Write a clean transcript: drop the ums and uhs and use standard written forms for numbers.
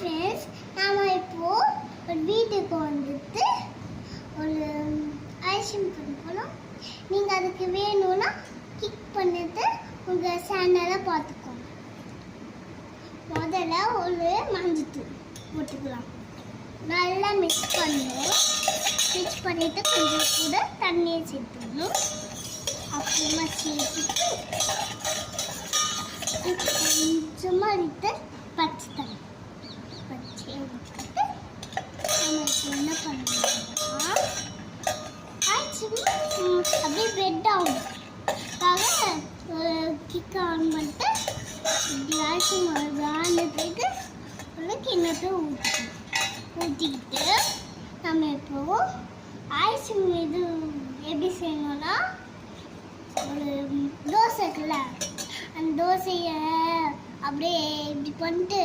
Friends, நாம இப்போ ஒரு வீட்டுக்கு வந்துட்டு ஒரு ஐஸ்கிரீம் பண்ண போகிறோம். நீங்கள் அதுக்கு வேணும்னா கிளிக் பண்ணிட்டு உங்கள் சேனலை பார்த்துக்கோங்க. முதல்ல ஒரு மஞ்சத்தூள் போட்டுக்கலாம். நல்லா மிக்ஸ் பண்ணணும். மிக்ஸ் பண்ணிவிட்டு கொஞ்சம் கூட தண்ணியை சேர்த்துக்கணும். அப்புறமா சேர்த்துட்டு கொஞ்சமாக லிட்டர் பச்சை தண்ணி பச்சையை விட்டுட்டு நம்ம என்ன பண்ணணும்னா அப்படியே பிரெட் ஆகும்க்காக கிக் ஆன் பண்ணிட்டு இப்படி ஐஸ்கிரீம் ஆனதுக்கு ஒரு கிண்ணத்தை ஊற்றிக்கிட்டு நம்ம இப்போ ஐஸ்கிரீம் இது எப்படி செய்யணும்னா ஒரு தோசை இருக்குல்ல, அந்த தோசையை அப்படியே இப்படி பண்ணிட்டு